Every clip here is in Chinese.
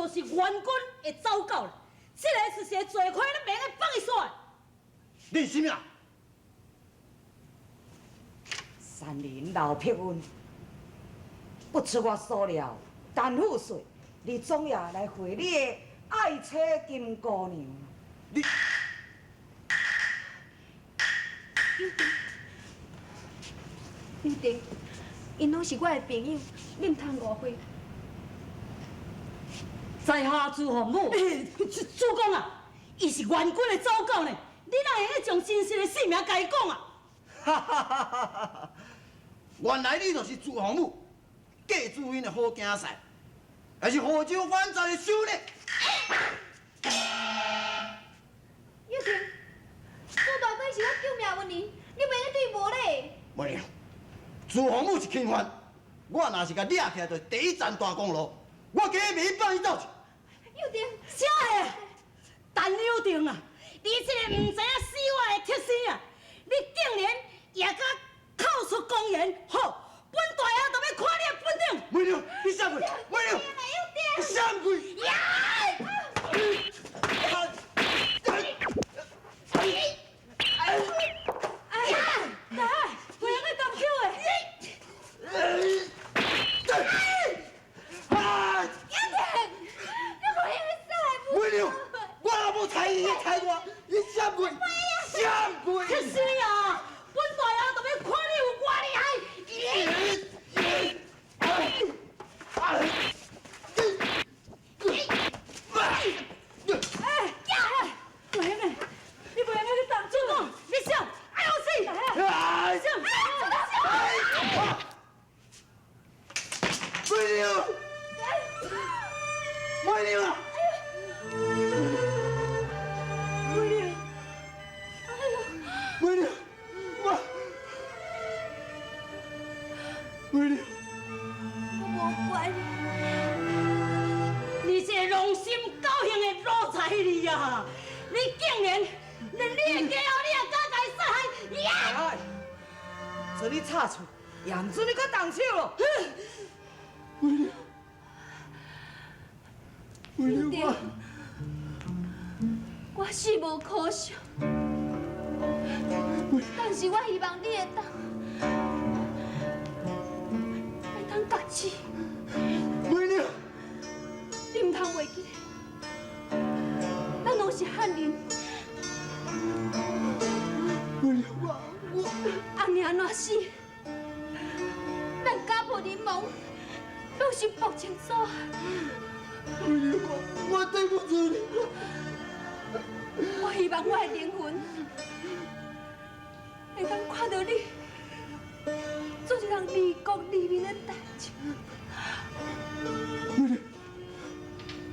就是援军的走狗了。这个是罪魁你免个放伊煞。你是啥？山林老撇阮，不出我所料，但富岁，你总也来回你的爱妻金姑娘。你。 刘定，因拢是我的朋友，你唔通误会。在下朱洪武，主公啊，伊是援军的走狗呢，你哪会用将真实的性命甲伊讲啊？哈哈哈哈哈！原来你就是朱洪武，嫁朱茵的好囝婿，还是河州反贼的首领。玉婷，朱大哥是我救命恩人，你袂个对无咧？袂了，朱洪武是钦犯，我若是甲掠起来，就是第一站大公路，我今日袂放伊走去。玉婷，啥个？陈友定啊，你这个唔知影死我的铁生啊！你竟然也敢口出公言，好，本大爷就要看你的本领。袂了，你闪开！袂了，你闪开！呀！来，不要再动手诶！袂了，我若无踩伊，踩我，你闪开！闪开！铁生啊，本大爷就要看你有偌厉害！不行诶，你不应该去动主公，你想，哎呦死！想，袂了，袂了！袂了，我袂了。我无怪你。你这个狼心狗性的奴才你呀！你竟然连你的家后你也敢甲伊杀害！呀！做你插嘴，也唔准你搁动手咯。玉婷，我死无可惜，但是我希望你会当觉醒。袂了，你唔通袂记，咱拢是汉人。袂了，我阿娘若死，咱家破人亡，拢是薄情所害。袂了，我对不住你。我希望我的灵魂会当看到你做一项利国利民的代志。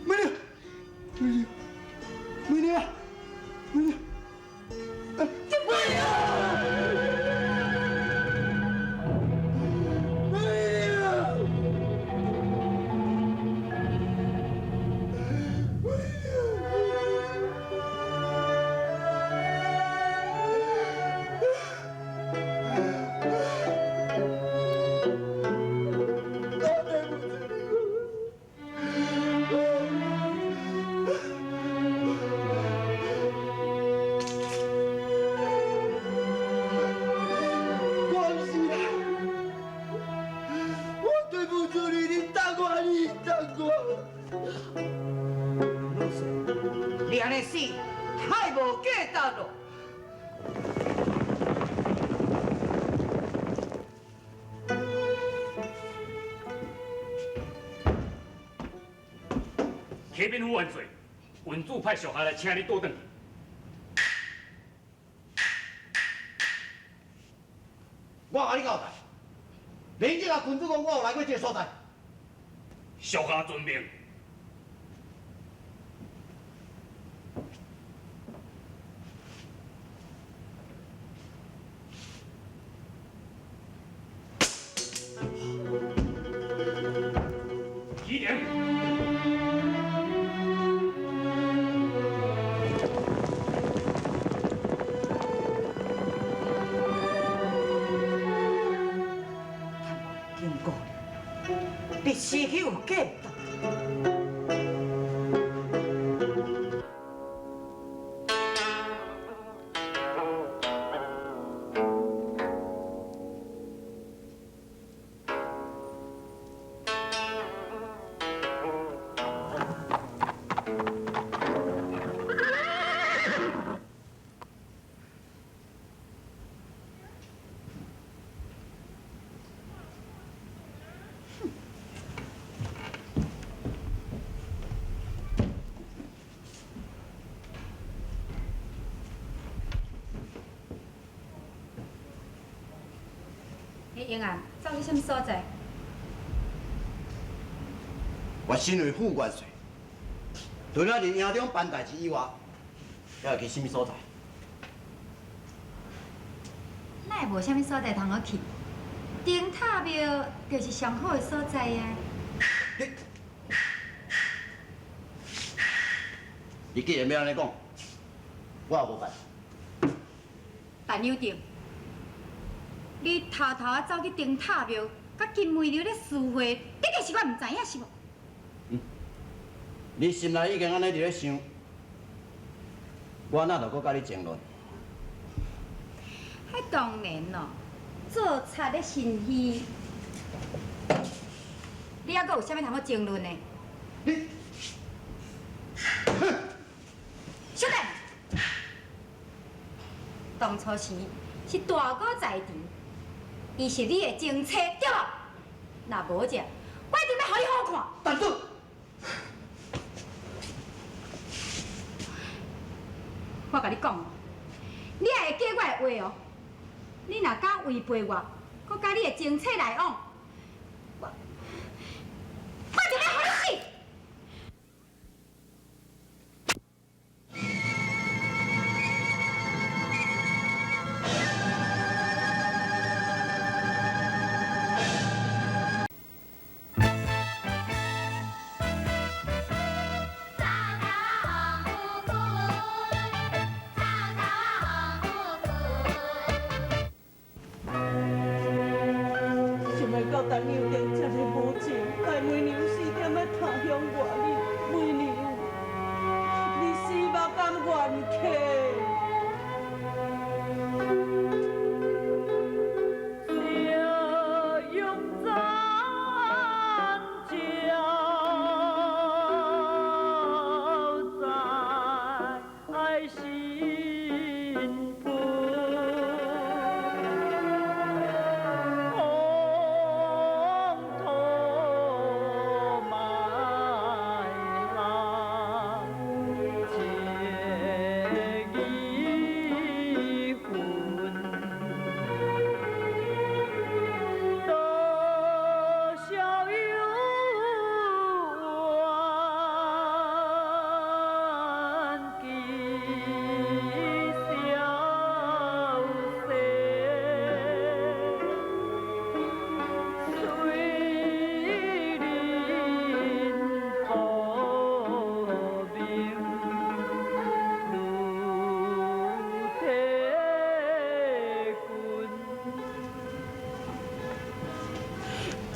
没了，没了，没了，没了，没了。你安尼死，太无价值咯！启禀府万岁，文主派属下来请你倒转去。我甲你交代，明日啊，群主讲我有来过这个所在。属下遵命。起点。金姑娘，你死去有价值。冤案走去什么所在？我身为副元帅，除了伫营中办代志以外，还会去什么所在？那也无啥物所在通好去。灯塔庙就是上好的所在呀。你既然要安尼讲，我也无办。但有定，你偷偷啊走去灯塔庙，甲金梅楼咧私会，你计是我唔知影是无？你心内已经安尼伫咧想，我哪着搁甲你争论？迄当然咯，做贼的心虚，你还阁有啥物通好争论的？你，小弟，当初时是大哥在场，伊是你的前妻，对无？若无者，我一定要互你好看。但是，我甲你讲，你也会记我的话哦。你若敢违背我，搁甲你的前妻来往，我就要互你死！想要到陈娘店这么无情，害每娘4点要他乡外里，每娘，你死目甘愿客？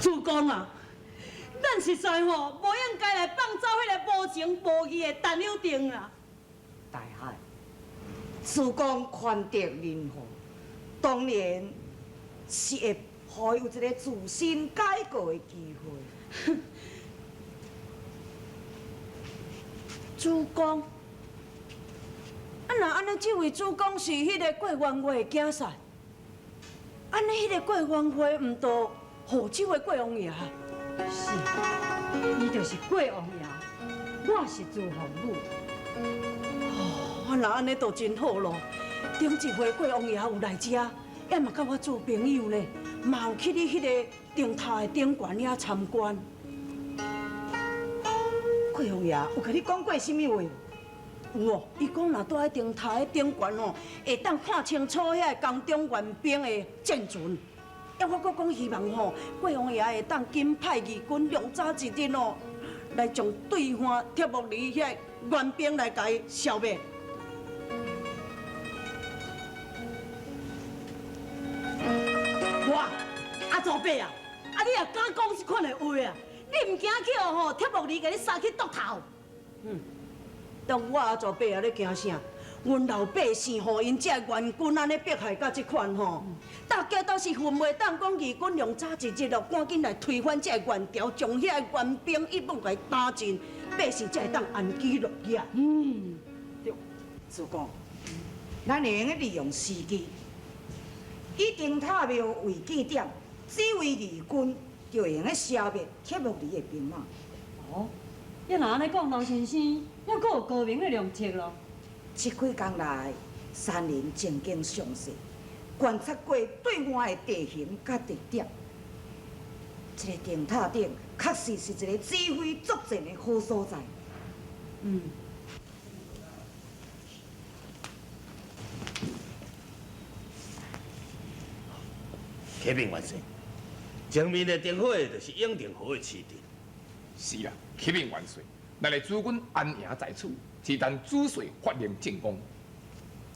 主公啊，咱实在吼无应该来放走迄个无情无义的陈友定啊！大海，主公宽德仁厚，当然是会互有一个自新改过的机会。主公，啊若安尼，这位主公是迄个过元会的囝婿，安尼迄个过元会毋都何州的过王爷？是，伊就是过王爷，我是朱皇母。哦，那安尼都真好咯。顶一回过王爷有来遮，也嘛甲我做朋友呢，嘛有去你迄个灯塔的顶悬遐参观。过王爷有甲你讲过什么话？有哦，伊讲若住喺灯塔的顶悬哦，会当看清楚遐江中援兵的战船。要我阁讲希望吼，过王爷会当紧派义军量早一日哦，来将对方铁木里遐援兵来甲伊消灭。哇，阿祖伯啊，啊你也敢讲这款的话啊？你唔惊叫吼铁木里甲你杀去剁头？当我阿祖伯啊，咧惊啥？阮老百姓互因这援军安尼迫害到这款吼，大家都是恨袂当讲义军量早一日咯，赶紧来推翻这援条，将遐援兵一路来打尽，百姓才会当安居乐业。对，主公，咱会用利用时机，以灯塔庙为据点，指挥义军，就会用消灭铁木里的兵马。哦，要若安尼讲，老先生，还阁有高明的良策咯。这几工来，山林静静上势，观察过对岸的地形甲地点。这个电塔顶确实是一个指挥作战的好所在。启禀元帅，前面的灯火就是永定河的起点。是啊，启禀元帅，咱的诸军安营在此，只等主帅发令进攻。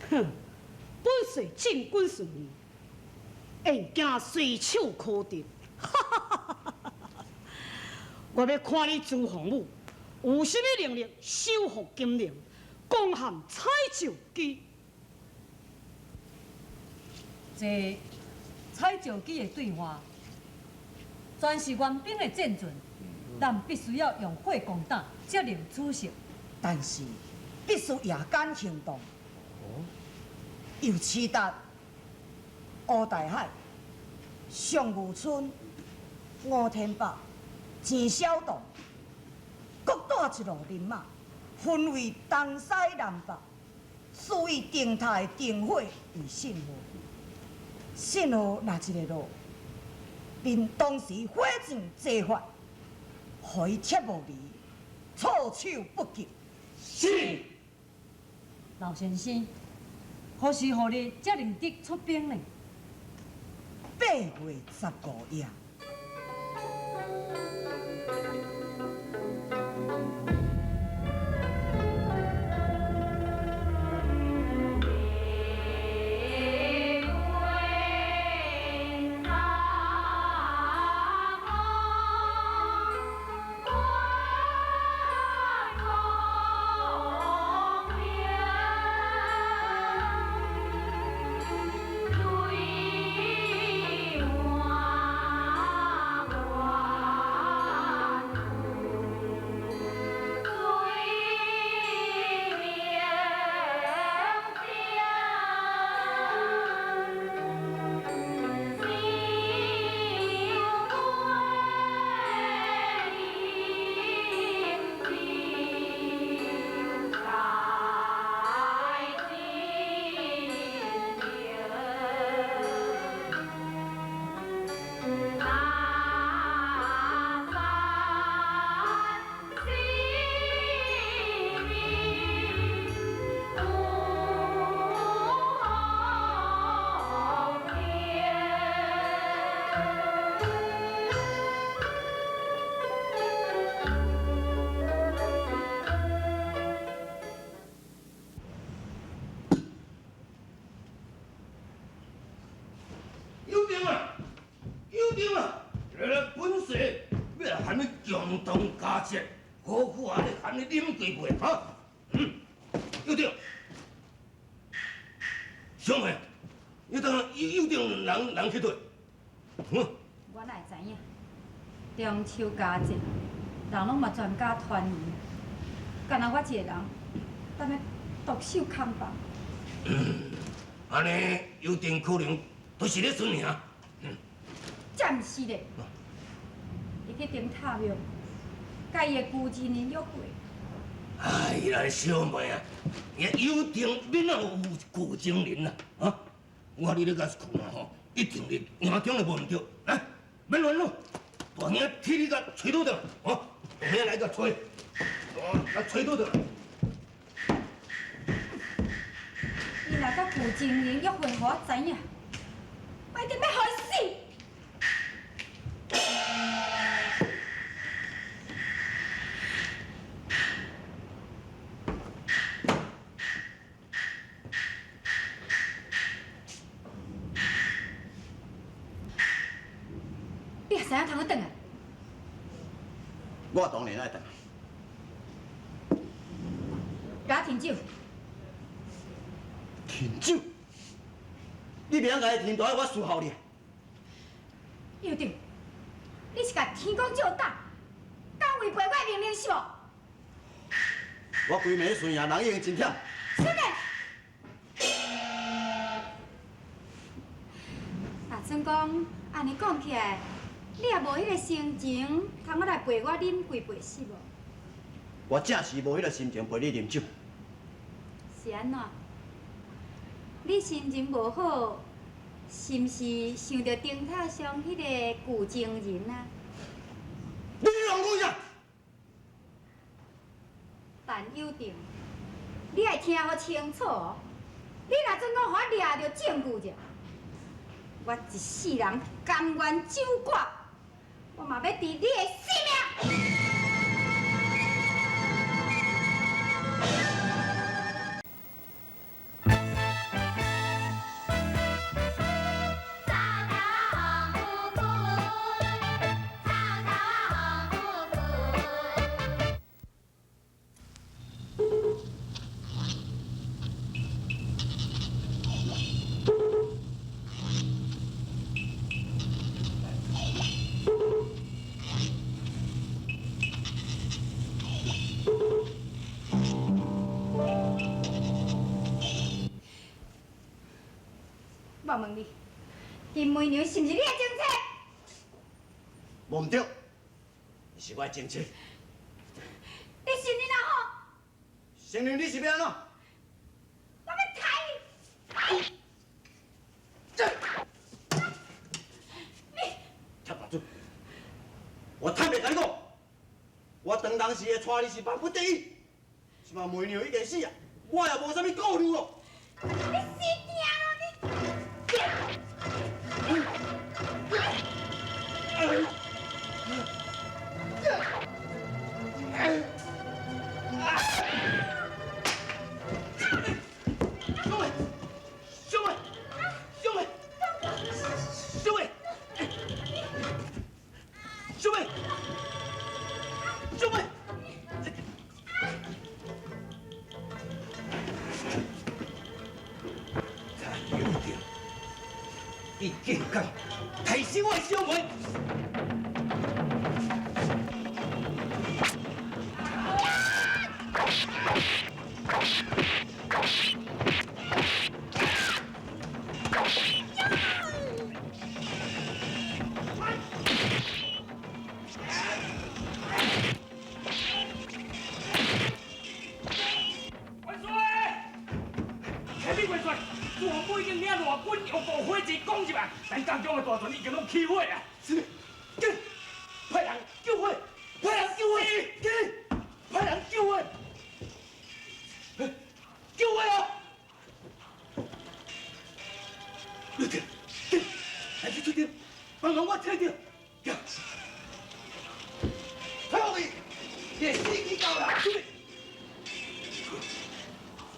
哼，本帅进军顺利，愿惊随手可得。我要看你朱洪武有甚物能力收复金陵，攻陷彩石基。这彩石基的对话，全是援兵的战阵，咱必须要用火攻打，才能取胜。但是必须夜间行动。尤其达、乌大海、上武村、吴天伯、钱小洞，各带一路人马，分为东西南北，属于灯塔的灯火与信号。信号哪一个路，并同时火箭齐发，互伊切无离，措手不及。是。老先生，何时何日才能得出兵呢8月15夜。强动加切，好苦啊！你喊你啉几杯哈？有定，上回，有定人去对，我哪会知影？中秋佳节，人拢嘛全家团圆，干那我一个人，等要独守空房。安尼有定可能都是咧孙尔。暂时咧，伊去顶塔庙，甲伊的旧情人约会。哎呀，小妹啊，有定免啊有旧情人啊！啊，我你咧甲是困啊吼，一定咧眼中咧无毋对，来，免乱咯，大兄替你甲吹倒掉，哦，大兄来甲吹，来吹倒掉。伊若甲旧情人约会，互我知影，我一定要互伊死。你啥通去转啊？我当然爱等。给我停手！停酒？你袂晓甲伊停，都爱我伺候你。有定，你是甲天公照打，敢违背我的命令是无？我规暝顺夜，人已经真忝。是的。啊，算讲安尼讲起来，你也无迄个心情，通我来陪我啉几杯是无？我正是无迄个心情陪你啉酒。是安怎？你心情无好，是毋是想到灯塔上迄个旧情人啊？你乱讲啥？但有定，你爱听好清楚哦。你若准讲互我抓着证据者，我一世人甘愿守寡，我嘛要治你的性命。我问你，金梅娘是毋是你的情妻？无唔对，是我的情妻。你信你哪好？承认你是要安怎？我要杀你！插大嘴！我坦白甲你讲，我当当时会带你是万不得已，是嘛梅娘已经死啊，我也无啥物顾虑哦。你死定了你！你竟敢抬死我的小妹！元帅，启禀元帅，大府已经领大军用部火箭攻入来，咱江中的大船已经拢起火啊！是，紧，派人救火，派人救火，紧，派人救火，救火啊！快点，紧，赶紧出点，帮忙我摕着，呀！太后你，你死去到啦！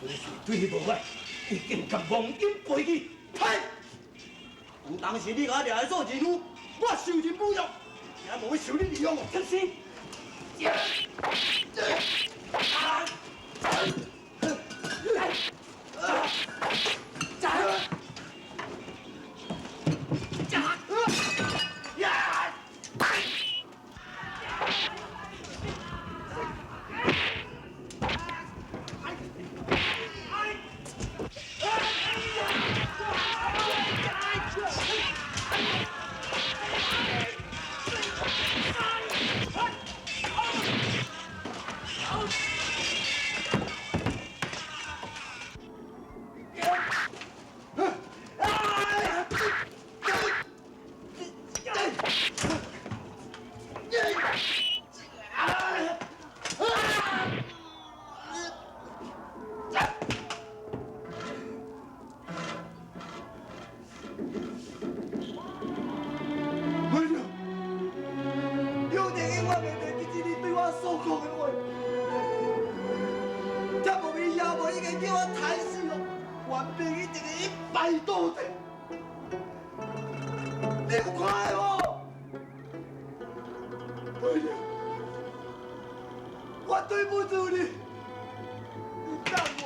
本帅对你无歹，已经甲亡金背去，嗨！当时你甲我掠来做人夫，我受人侮辱，也无会受你利用，真是。你有快哦！妹娘，我对不住你，你等我。